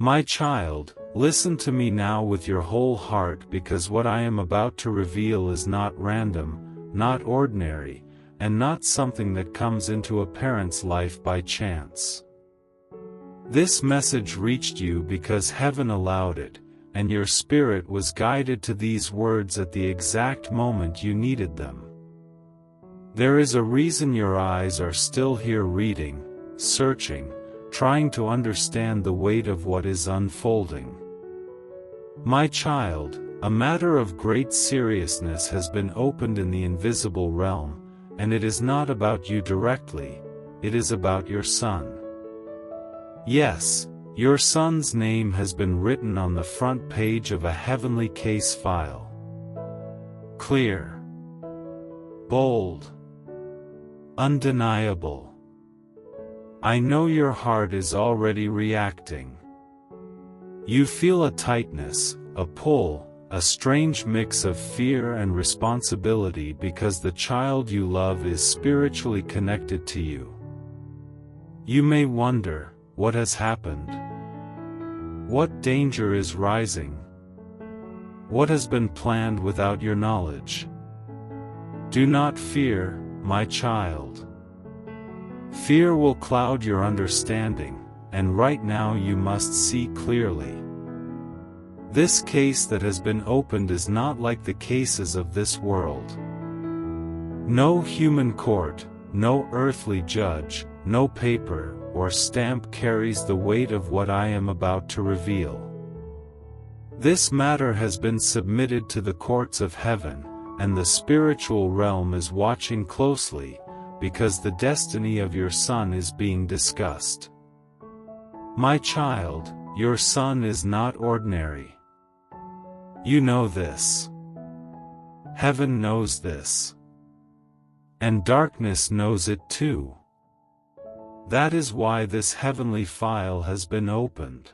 My child, listen to me now with your whole heart, because what I am about to reveal is not random, not ordinary, and not something that comes into a parent's life by chance. This message reached you because heaven allowed it, and your spirit was guided to these words at the exact moment you needed them. There is a reason your eyes are still here, reading, searching, trying to understand the weight of what is unfolding. My child, a matter of great seriousness has been opened in the invisible realm, and it is not about you directly, it is about your son. Yes, your son's name has been written on the front page of a heavenly case file. Clear, bold, undeniable. I know your heart is already reacting. You feel a tightness, a pull, a strange mix of fear and responsibility because the child you love is spiritually connected to you. You may wonder, what has happened? What danger is rising? What has been planned without your knowledge? Do not fear, my child. Fear will cloud your understanding, and right now you must see clearly. This case that has been opened is not like the cases of this world. No human court, no earthly judge, no paper or stamp carries the weight of what I am about to reveal. This matter has been submitted to the courts of heaven, and the spiritual realm is watching closely, because the destiny of your son is being discussed. My child, your son is not ordinary. You know this. Heaven knows this. And darkness knows it too. That is why this heavenly file has been opened.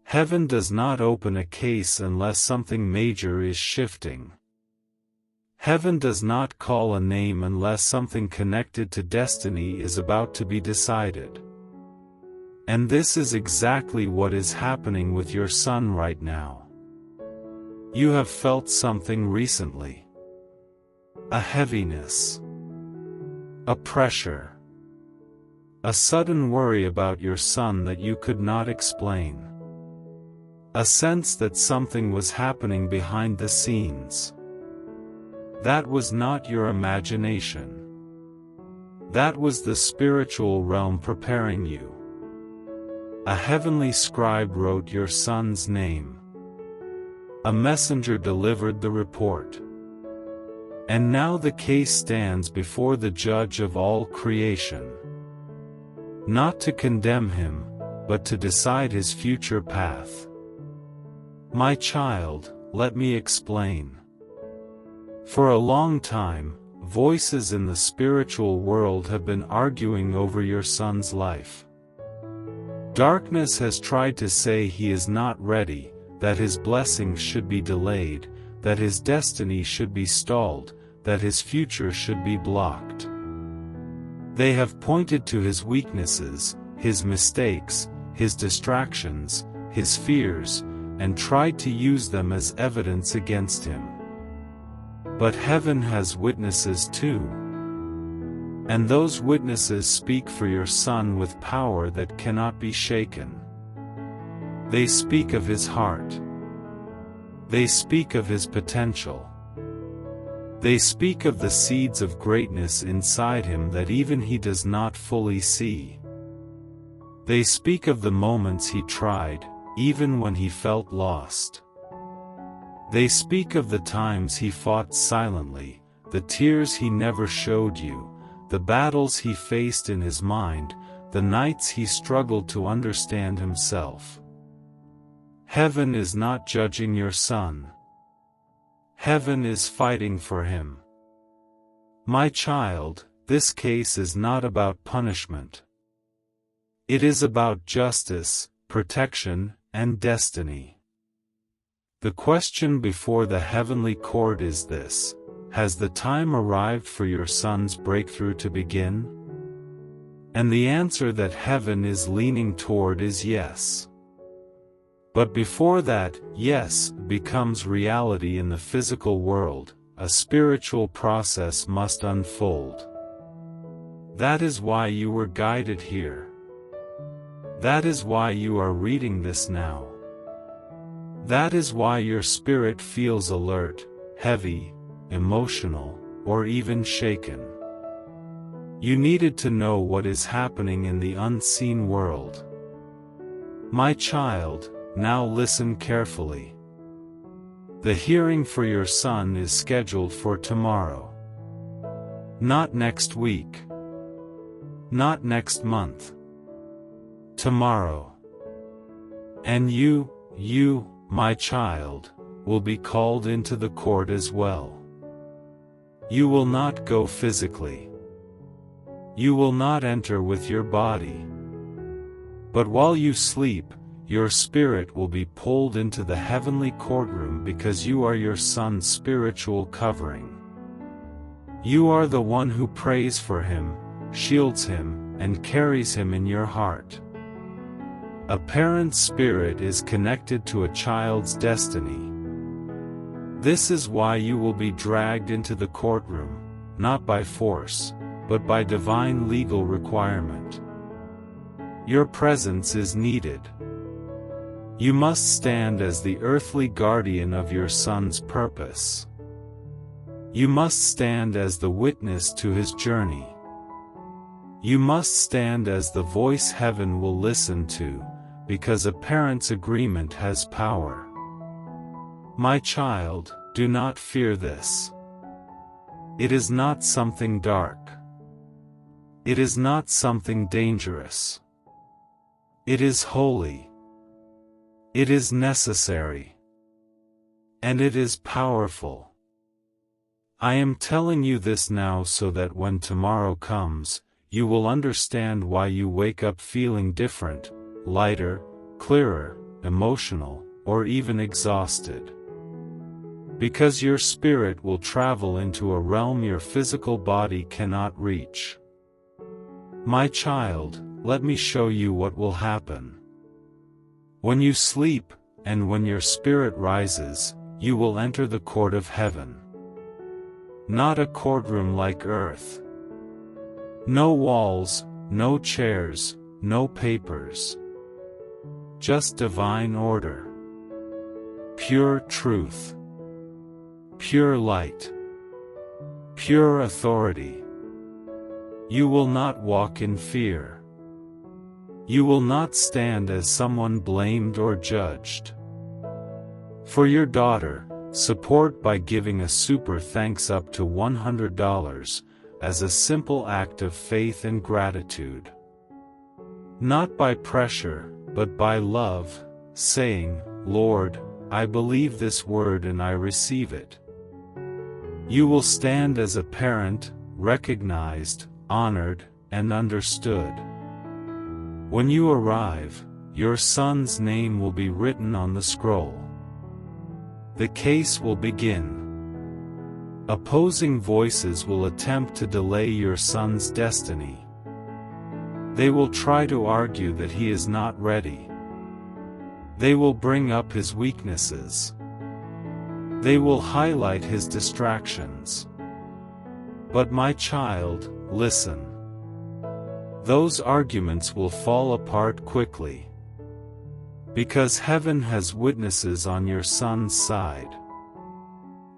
Heaven does not open a case unless something major is shifting. Heaven does not call a name unless something connected to destiny is about to be decided. And this is exactly what is happening with your son right now. You have felt something recently. A heaviness. A pressure. A sudden worry about your son that you could not explain. A sense that something was happening behind the scenes. That was not your imagination. That was the spiritual realm preparing you. A heavenly scribe wrote your son's name. A messenger delivered the report. And now the case stands before the judge of all creation. Not to condemn him, but to decide his future path. My child, let me explain. For a long time, voices in the spiritual world have been arguing over your son's life. Darkness has tried to say he is not ready, that his blessings should be delayed, that his destiny should be stalled, that his future should be blocked. They have pointed to his weaknesses, his mistakes, his distractions, his fears, and tried to use them as evidence against him. But heaven has witnesses too. And those witnesses speak for your son with power that cannot be shaken. They speak of his heart. They speak of his potential. They speak of the seeds of greatness inside him that even he does not fully see. They speak of the moments he tried, even when he felt lost. They speak of the times he fought silently, the tears he never showed you, the battles he faced in his mind, the nights he struggled to understand himself. Heaven is not judging your son. Heaven is fighting for him. My child, this case is not about punishment. It is about justice, protection, and destiny. The question before the heavenly court is this: has the time arrived for your son's breakthrough to begin? And the answer that heaven is leaning toward is yes. But before that, yes, becomes reality in the physical world, a spiritual process must unfold. That is why you were guided here. That is why you are reading this now. That is why your spirit feels alert, heavy, emotional, or even shaken. You needed to know what is happening in the unseen world. My child, now listen carefully. The hearing for your son is scheduled for tomorrow. Not next week. Not next month. Tomorrow. And you, my child, will be called into the court as well. You will not go physically. You will not enter with your body. But while you sleep, your spirit will be pulled into the heavenly courtroom because you are your son's spiritual covering. You are the one who prays for him, shields him, and carries him in your heart. A parent's spirit is connected to a child's destiny. This is why you will be dragged into the courtroom, not by force, but by divine legal requirement. Your presence is needed. You must stand as the earthly guardian of your son's purpose. You must stand as the witness to his journey. You must stand as the voice heaven will listen to, because a parent's agreement has power. My child, do not fear this. It is not something dark. It is not something dangerous. It is holy. It is necessary. And it is powerful. I am telling you this now so that when tomorrow comes, you will understand why you wake up feeling different, lighter, clearer, emotional, or even exhausted. Because your spirit will travel into a realm your physical body cannot reach. My child, let me show you what will happen. When you sleep, and when your spirit rises, you will enter the court of heaven. Not a courtroom like earth. No walls, no chairs, no papers. Just divine order. Pure truth. Pure light. Pure authority. You will not walk in fear. You will not stand as someone blamed or judged. For your daughter, support by giving a super thanks up to $100, as a simple act of faith and gratitude. Not by pressure, but by love, saying, Lord, I believe this word and I receive it. You will stand as a parent, recognized, honored, and understood. When you arrive, your son's name will be written on the scroll. The case will begin. Opposing voices will attempt to delay your son's destiny. They will try to argue that he is not ready. They will bring up his weaknesses. They will highlight his distractions. But my child, listen. Those arguments will fall apart quickly. Because heaven has witnesses on your son's side.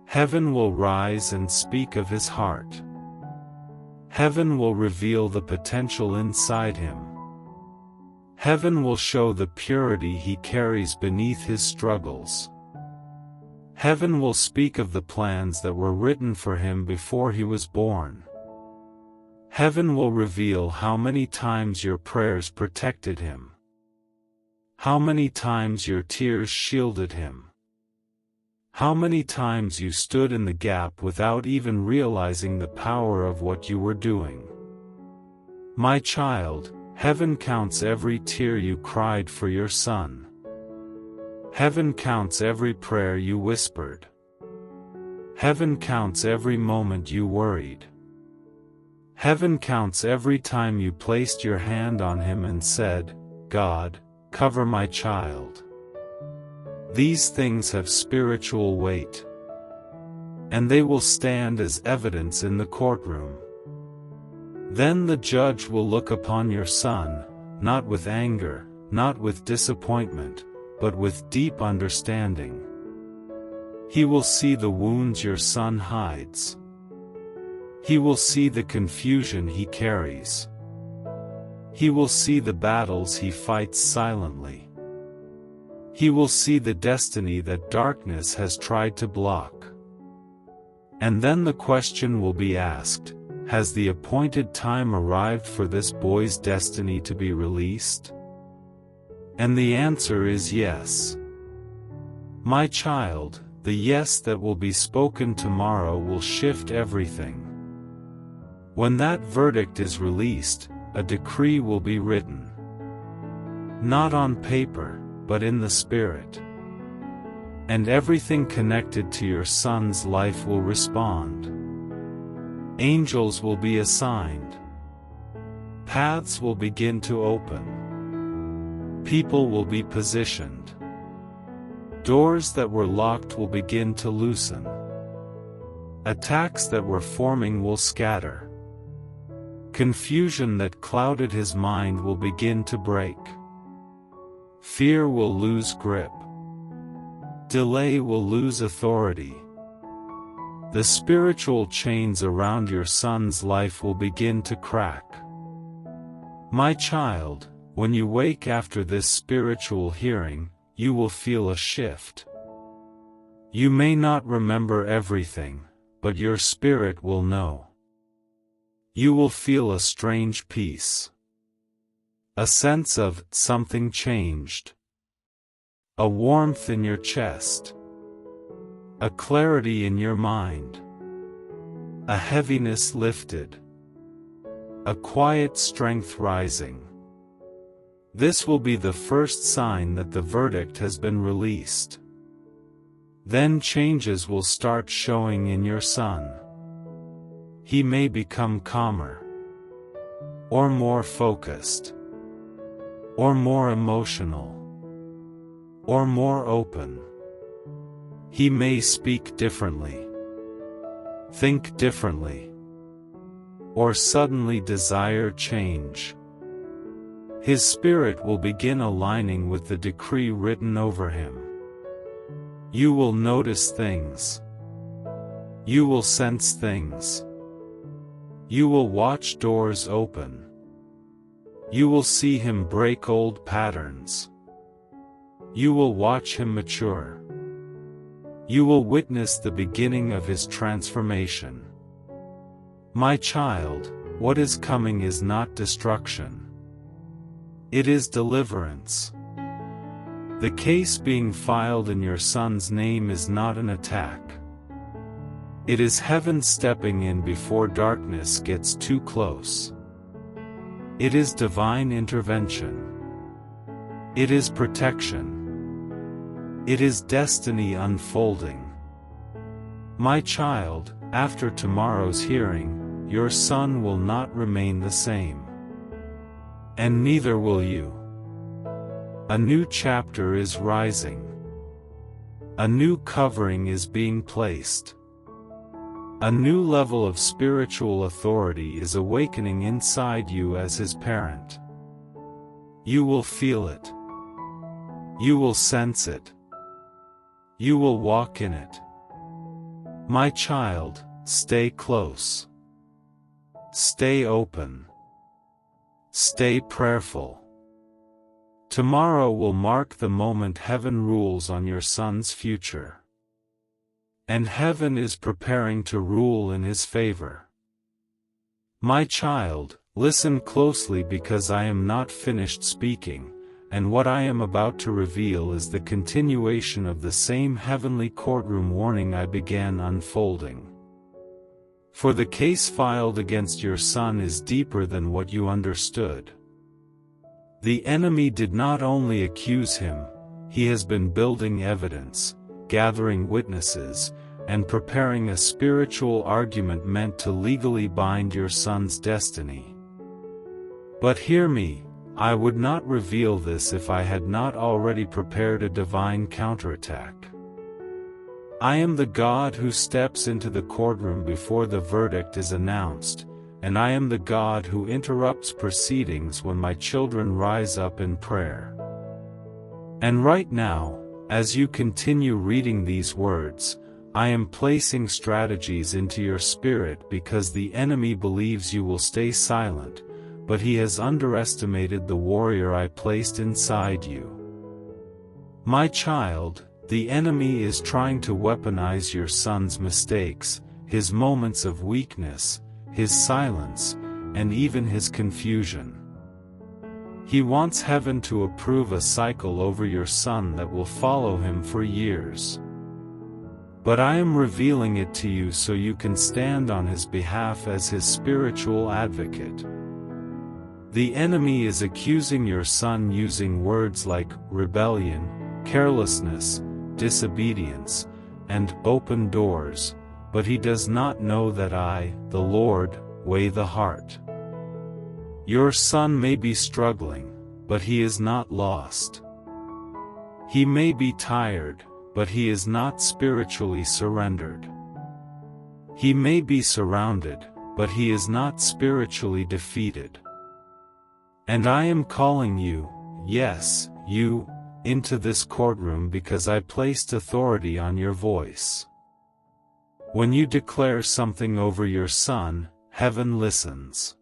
Heaven will rise and speak of his heart. Heaven will reveal the potential inside him. Heaven will show the purity he carries beneath his struggles. Heaven will speak of the plans that were written for him before he was born. Heaven will reveal how many times your prayers protected him. How many times your tears shielded him. How many times you stood in the gap without even realizing the power of what you were doing. My child, heaven counts every tear you cried for your son. Heaven counts every prayer you whispered. Heaven counts every moment you worried. Heaven counts every time you placed your hand on him and said, God, cover my child. These things have spiritual weight, and they will stand as evidence in the courtroom. Then the judge will look upon your son, not with anger, not with disappointment, but with deep understanding. He will see the wounds your son hides. He will see the confusion he carries. He will see the battles he fights silently. He will see the destiny that darkness has tried to block. And then the question will be asked, has the appointed time arrived for this boy's destiny to be released? And the answer is yes. My child, the yes that will be spoken tomorrow will shift everything. When that verdict is released, a decree will be written. Not on paper, but in the Spirit. And everything connected to your son's life will respond. Angels will be assigned. Paths will begin to open. People will be positioned. Doors that were locked will begin to loosen. Attacks that were forming will scatter. Confusion that clouded his mind will begin to break. Fear will lose grip. Delay will lose authority. The spiritual chains around your son's life will begin to crack. My child, when you wake after this spiritual hearing, you will feel a shift. You may not remember everything, but your spirit will know. You will feel a strange peace. A sense of something changed. A warmth in your chest. A clarity in your mind. A heaviness lifted. A quiet strength rising. This will be the first sign that the verdict has been released. Then changes will start showing in your son. He may become calmer, or more focused, or more emotional, or more open. He may speak differently, think differently, or suddenly desire change. His spirit will begin aligning with the decree written over him. You will notice things. You will sense things. You will watch doors open. You will see him break old patterns. You will watch him mature. You will witness the beginning of his transformation. My child, what is coming is not destruction. It is deliverance. The case being filed in your son's name is not an attack. It is heaven stepping in before darkness gets too close. It is divine intervention. It is protection. It is destiny unfolding. My child, after tomorrow's hearing, your son will not remain the same. And neither will you. A new chapter is rising. A new covering is being placed. A new level of spiritual authority is awakening inside you as his parent. You will feel it. You will sense it. You will walk in it. My child, stay close. Stay open. Stay prayerful. Tomorrow will mark the moment heaven rules on your son's future. And heaven is preparing to rule in his favor. My child, listen closely because I am not finished speaking, and what I am about to reveal is the continuation of the same heavenly courtroom warning I began unfolding. For the case filed against your son is deeper than what you understood. The enemy did not only accuse him, he has been building evidence, gathering witnesses, and preparing a spiritual argument meant to legally bind your son's destiny. But hear me, I would not reveal this if I had not already prepared a divine counterattack. I am the God who steps into the courtroom before the verdict is announced, and I am the God who interrupts proceedings when my children rise up in prayer. And right now, as you continue reading these words, I am placing strategies into your spirit because the enemy believes you will stay silent, but he has underestimated the warrior I placed inside you. My child, the enemy is trying to weaponize your son's mistakes, his moments of weakness, his silence, and even his confusion. He wants heaven to approve a cycle over your son that will follow him for years. But I am revealing it to you so you can stand on his behalf as his spiritual advocate. The enemy is accusing your son using words like rebellion, carelessness, disobedience, and open doors, but he does not know that I, the Lord, weigh the heart. Your son may be struggling, but he is not lost. He may be tired, but he is not spiritually surrendered. He may be surrounded, but he is not spiritually defeated. And I am calling you, yes, you, into this courtroom because I placed authority on your voice. When you declare something over your son, heaven listens.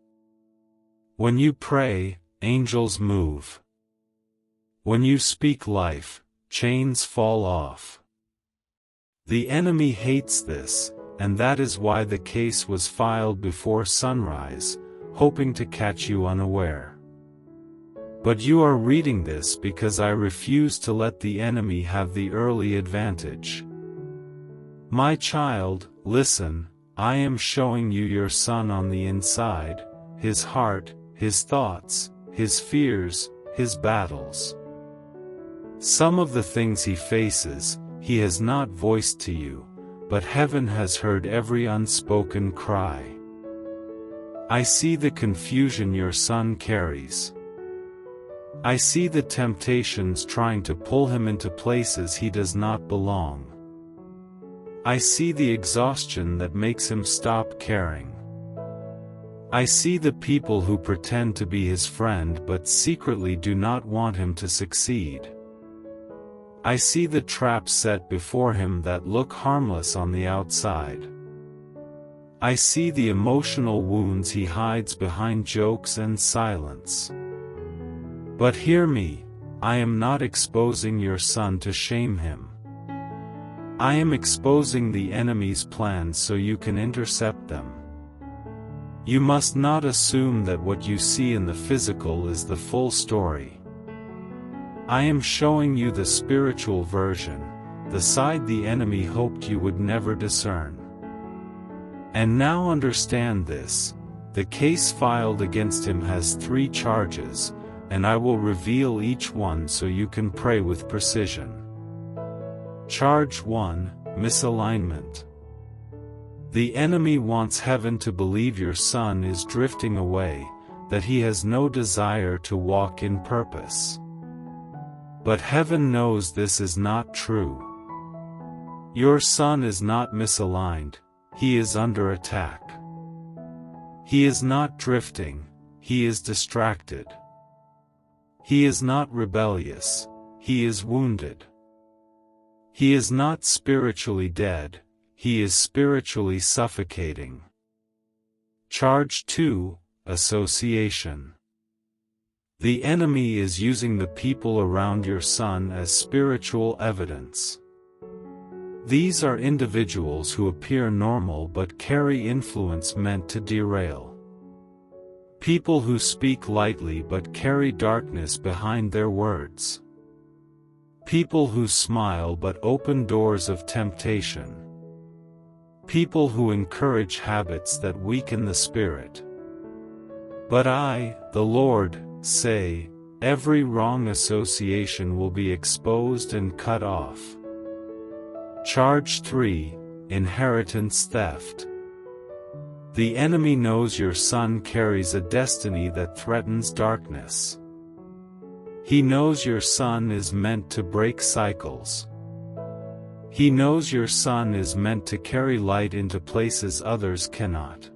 When you pray, angels move. When you speak life, chains fall off. The enemy hates this, and that is why the case was filed before sunrise, hoping to catch you unaware. But you are reading this because I refuse to let the enemy have the early advantage. My child, listen, I am showing you your son on the inside, his heart, his thoughts, his fears, his battles. Some of the things he faces, he has not voiced to you, but heaven has heard every unspoken cry. I see the confusion your son carries. I see the temptations trying to pull him into places he does not belong. I see the exhaustion that makes him stop caring. I see the people who pretend to be his friend but secretly do not want him to succeed. I see the traps set before him that look harmless on the outside. I see the emotional wounds he hides behind jokes and silence. But hear me, I am not exposing your son to shame him. I am exposing the enemy's plans so you can intercept them. You must not assume that what you see in the physical is the full story. I am showing you the spiritual version, the side the enemy hoped you would never discern. And now understand this, the case filed against him has 3 charges, and I will reveal each one so you can pray with precision. Charge 1, misalignment. The enemy wants heaven to believe your son is drifting away, that he has no desire to walk in purpose. But heaven knows this is not true. Your son is not misaligned, he is under attack. He is not drifting, he is distracted. He is not rebellious, he is wounded. He is not spiritually dead, he is spiritually suffocating. Charge 2, association. The enemy is using the people around your son as spiritual evidence. These are individuals who appear normal but carry influence meant to derail. People who speak lightly but carry darkness behind their words. People who smile but open doors of temptation. People who encourage habits that weaken the spirit. But I, the Lord, say, every wrong association will be exposed and cut off. Charge 3, inheritance theft. The enemy knows your son carries a destiny that threatens darkness. He knows your son is meant to break cycles. He knows your son is meant to carry light into places others cannot.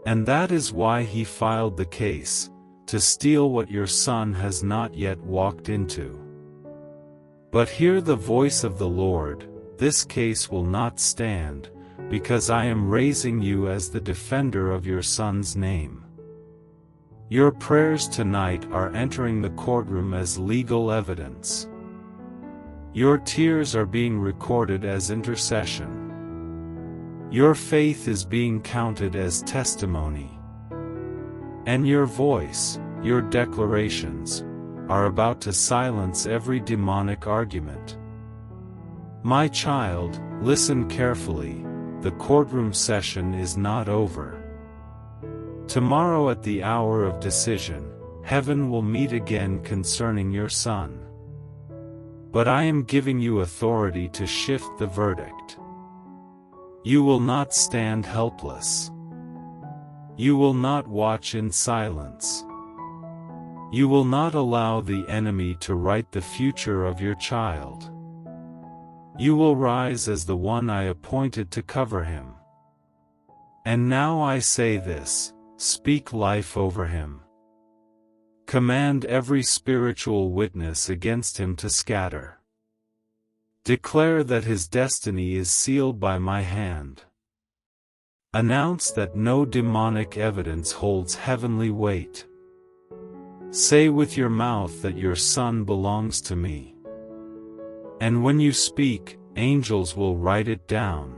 And that is why he filed the case, to steal what your son has not yet walked into. But hear the voice of the Lord, this case will not stand, because I am raising you as the defender of your son's name. Your prayers tonight are entering the courtroom as legal evidence. Your tears are being recorded as intercession. Your faith is being counted as testimony. And your voice, your declarations, are about to silence every demonic argument. My child, listen carefully, the courtroom session is not over. Tomorrow at the hour of decision, heaven will meet again concerning your son. But I am giving you authority to shift the verdict. You will not stand helpless. You will not watch in silence. You will not allow the enemy to write the future of your child. You will rise as the one I appointed to cover him. And now I say this, speak life over him. Command every spiritual witness against him to scatter. Declare that his destiny is sealed by my hand. Announce that no demonic evidence holds heavenly weight. Say with your mouth that your son belongs to me. And when you speak, angels will write it down.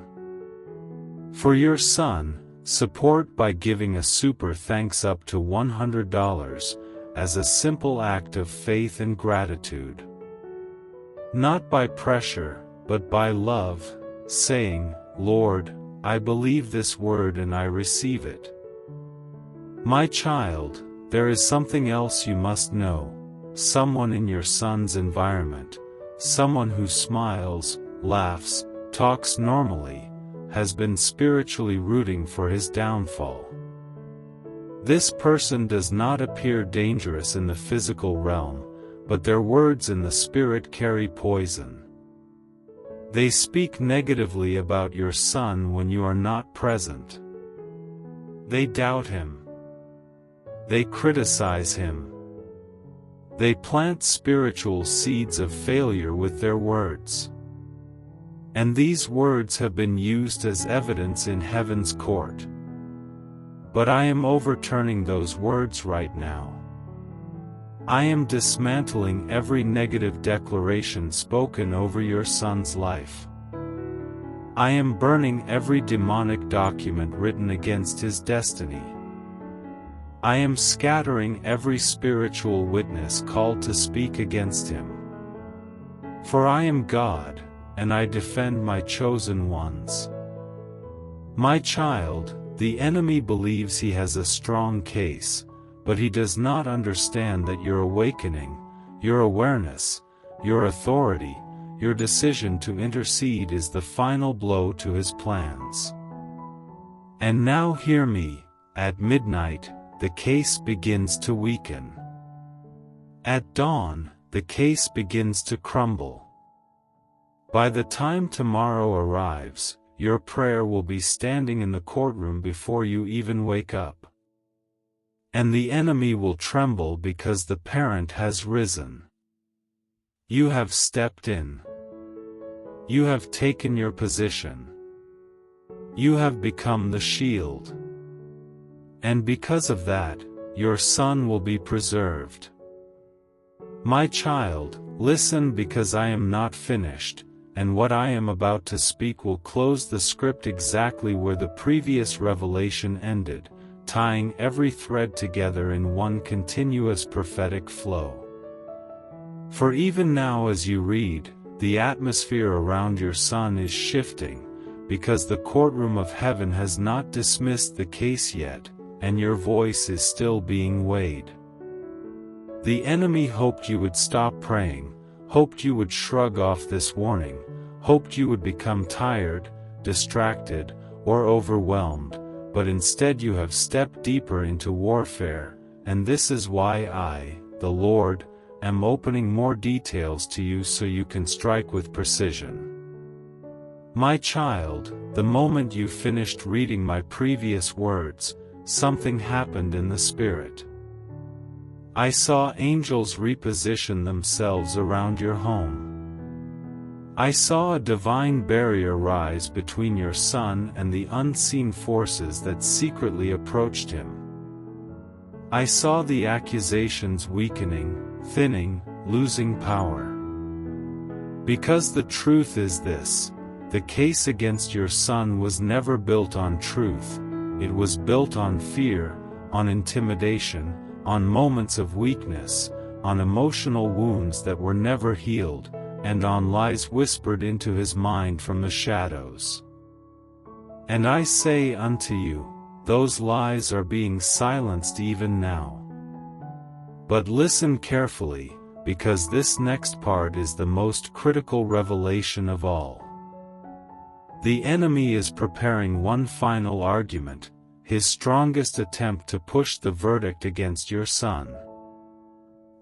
For your son, support by giving a super thanks up to $100, as a simple act of faith and gratitude. Not by pressure, but by love, saying, Lord, I believe this word and I receive it. My child, there is something else you must know. Someone in your son's environment, someone who smiles, laughs, talks normally, has been spiritually rooting for his downfall. This person does not appear dangerous in the physical realm, but their words in the spirit carry poison. They speak negatively about your son when you are not present. They doubt him. They criticize him. They plant spiritual seeds of failure with their words. And these words have been used as evidence in heaven's court. But I am overturning those words right now. I am dismantling every negative declaration spoken over your son's life. I am burning every demonic document written against his destiny. I am scattering every spiritual witness called to speak against him. For I am God, and I defend my chosen ones. My child, the enemy believes he has a strong case, but he does not understand that your awakening, your awareness, your authority, your decision to intercede is the final blow to his plans. And now hear me, at midnight, the case begins to weaken. At dawn, the case begins to crumble. By the time tomorrow arrives, your prayer will be standing in the courtroom before you even wake up. And the enemy will tremble because the parent has risen. You have stepped in. You have taken your position. You have become the shield. And because of that, your son will be preserved. My child, listen, because I am not finished, and what I am about to speak will close the script exactly where the previous revelation ended, tying every thread together in one continuous prophetic flow. For even now as you read, the atmosphere around your son is shifting, because the courtroom of heaven has not dismissed the case yet, and your voice is still being weighed. The enemy hoped you would stop praying, hoped you would shrug off this warning, hoped you would become tired, distracted, or overwhelmed, but instead you have stepped deeper into warfare, and this is why I, the Lord, am opening more details to you so you can strike with precision. My child, the moment you finished reading my previous words, something happened in the spirit. I saw angels reposition themselves around your home. I saw a divine barrier rise between your son and the unseen forces that secretly approached him. I saw the accusations weakening, thinning, losing power. Because the truth is this: the case against your son was never built on truth, it was built on fear, on intimidation, on moments of weakness, on emotional wounds that were never healed, and on lies whispered into his mind from the shadows. And I say unto you, those lies are being silenced even now. But listen carefully, because this next part is the most critical revelation of all. The enemy is preparing one final argument, his strongest attempt to push the verdict against your son.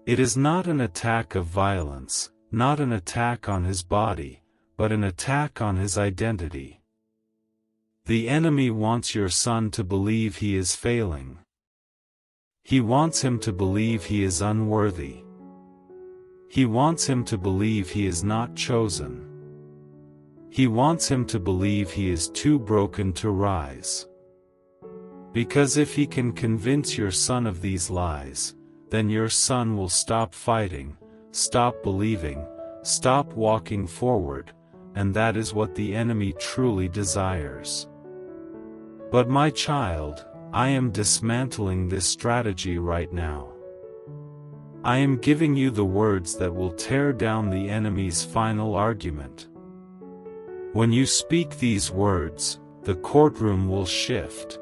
It is not an attack of violence, not an attack on his body, but an attack on his identity. The enemy wants your son to believe he is failing. He wants him to believe he is unworthy. He wants him to believe he is not chosen. He wants him to believe he is too broken to rise. Because if he can convince your son of these lies, then your son will stop fighting, stop believing, stop walking forward, and that is what the enemy truly desires. But my child, I am dismantling this strategy right now. I am giving you the words that will tear down the enemy's final argument. When you speak these words, the courtroom will shift.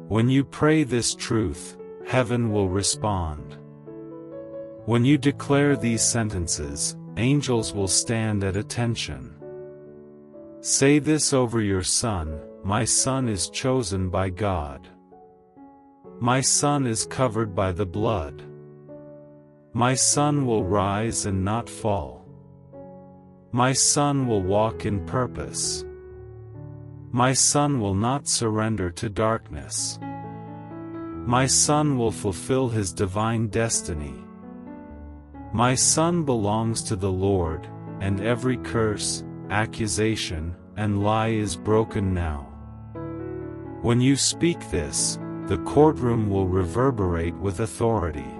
When you pray this truth, heaven will respond. When you declare these sentences, angels will stand at attention. Say this over your son: my son is chosen by God. My son is covered by the blood. My son will rise and not fall. My son will walk in purpose. My son will not surrender to darkness. My son will fulfill his divine destiny. My son belongs to the Lord, and every curse, accusation, and lie is broken now. When you speak this, the courtroom will reverberate with authority.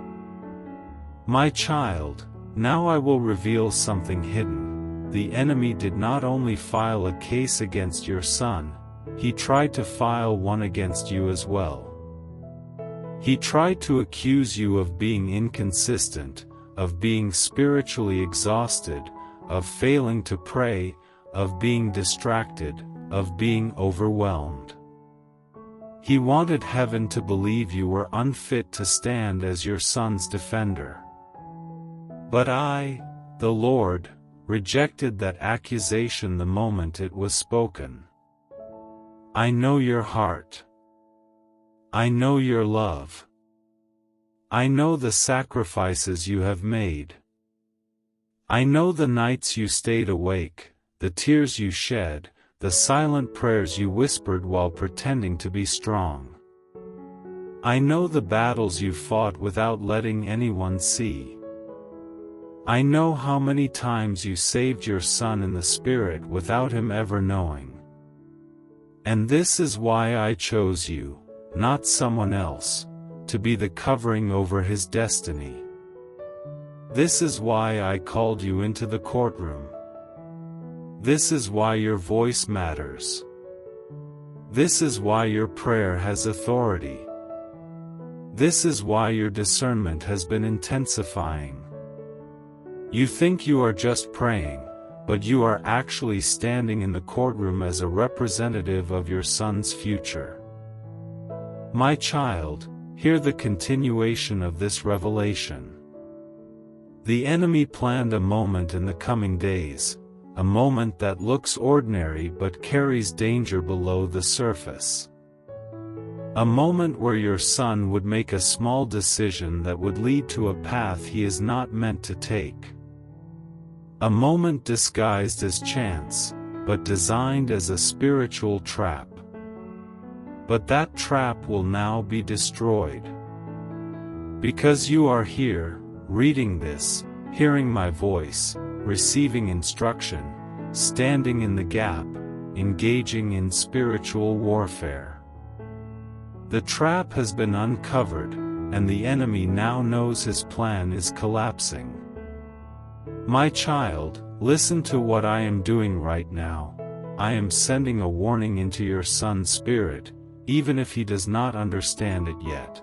My child, now I will reveal something hidden. The enemy did not only file a case against your son, he tried to file one against you as well. He tried to accuse you of being inconsistent, of being spiritually exhausted, of failing to pray, of being distracted, of being overwhelmed. He wanted heaven to believe you were unfit to stand as your son's defender. But I, the Lord, rejected that accusation the moment it was spoken. I know your heart. I know your love. I know the sacrifices you have made. I know the nights you stayed awake, the tears you shed, the silent prayers you whispered while pretending to be strong. I know the battles you fought without letting anyone see. I know how many times you saved your son in the spirit without him ever knowing. And this is why I chose you, not someone else, to be the covering over his destiny. This is why I called you into the courtroom. This is why your voice matters. This is why your prayer has authority. This is why your discernment has been intensifying. You think you are just praying, but you are actually standing in the courtroom as a representative of your son's future. My child, hear the continuation of this revelation. The enemy planned a moment in the coming days, a moment that looks ordinary but carries danger below the surface. A moment where your son would make a small decision that would lead to a path he is not meant to take. A moment disguised as chance, but designed as a spiritual trap. But that trap will now be destroyed. Because you are here, reading this, hearing my voice, receiving instruction, standing in the gap, engaging in spiritual warfare. The trap has been uncovered, and the enemy now knows his plan is collapsing. My child, listen to what I am doing right now. I am sending a warning into your son's spirit, even if he does not understand it yet.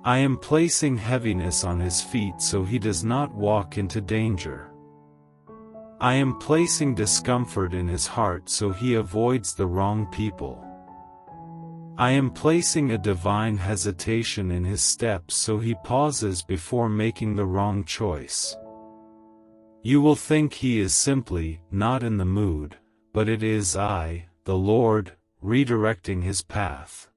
I am placing heaviness on his feet so he does not walk into danger. I am placing discomfort in his heart so he avoids the wrong people. I am placing a divine hesitation in his steps so he pauses before making the wrong choice. You will think he is simply not in the mood, but it is I, the Lord, redirecting his path.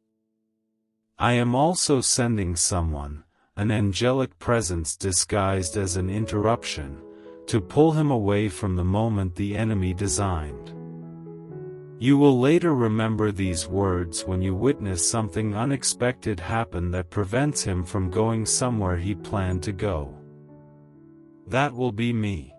I am also sending someone, an angelic presence disguised as an interruption, to pull him away from the moment the enemy designed. You will later remember these words when you witness something unexpected happen that prevents him from going somewhere he planned to go. That will be me.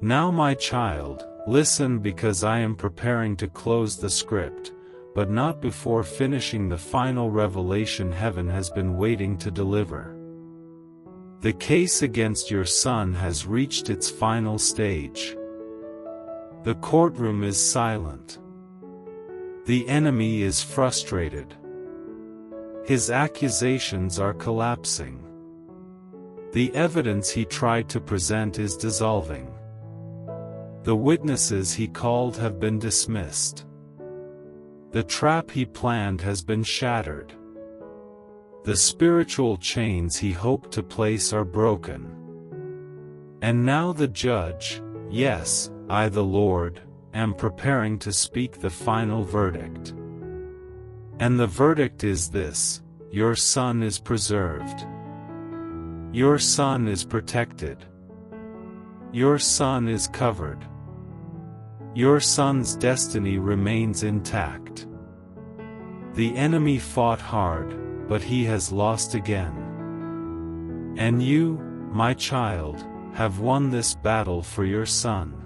Now my child, listen, because I am preparing to close the script, but not before finishing the final revelation heaven has been waiting to deliver. The case against your son has reached its final stage. The courtroom is silent. The enemy is frustrated. His accusations are collapsing. The evidence he tried to present is dissolving. The witnesses he called have been dismissed. The trap he planned has been shattered. The spiritual chains he hoped to place are broken. And now the judge, yes, I the Lord, am preparing to speak the final verdict. And the verdict is this: your son is preserved. Your son is protected. Your son is covered. Your son's destiny remains intact. The enemy fought hard, but he has lost again. And you, my child, have won this battle for your son.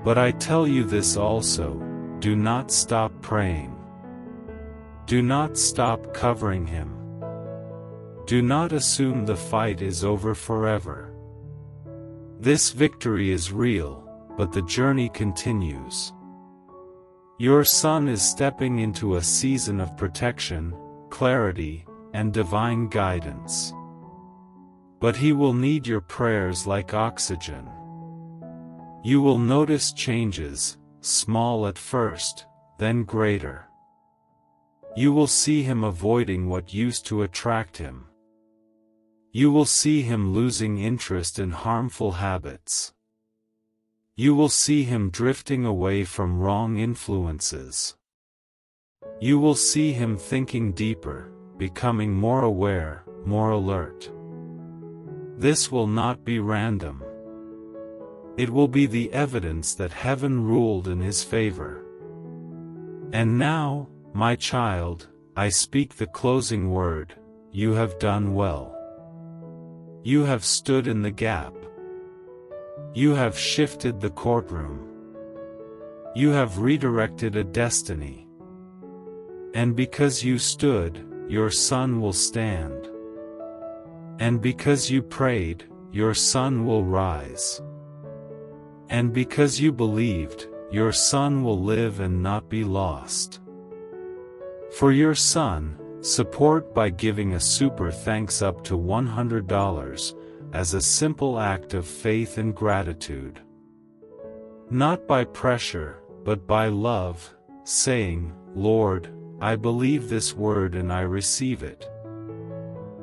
But I tell you this also: do not stop praying. Do not stop covering him. Do not assume the fight is over forever. This victory is real, but the journey continues. Your son is stepping into a season of protection, clarity, and divine guidance. But he will need your prayers like oxygen. You will notice changes, small at first, then greater. You will see him avoiding what used to attract him. You will see him losing interest in harmful habits. You will see him drifting away from wrong influences. You will see him thinking deeper, becoming more aware, more alert. This will not be random. It will be the evidence that heaven ruled in his favor. And now, my child, I speak the closing word: you have done well. You have stood in the gap. You have shifted the courtroom. You have redirected a destiny. And because you stood, your son will stand. And because you prayed, your son will rise. And because you believed, your son will live and not be lost. For your son, support by giving a super thanks up to $100 as a simple act of faith and gratitude. Not by pressure, but by love, saying, Lord, I believe this word and I receive it.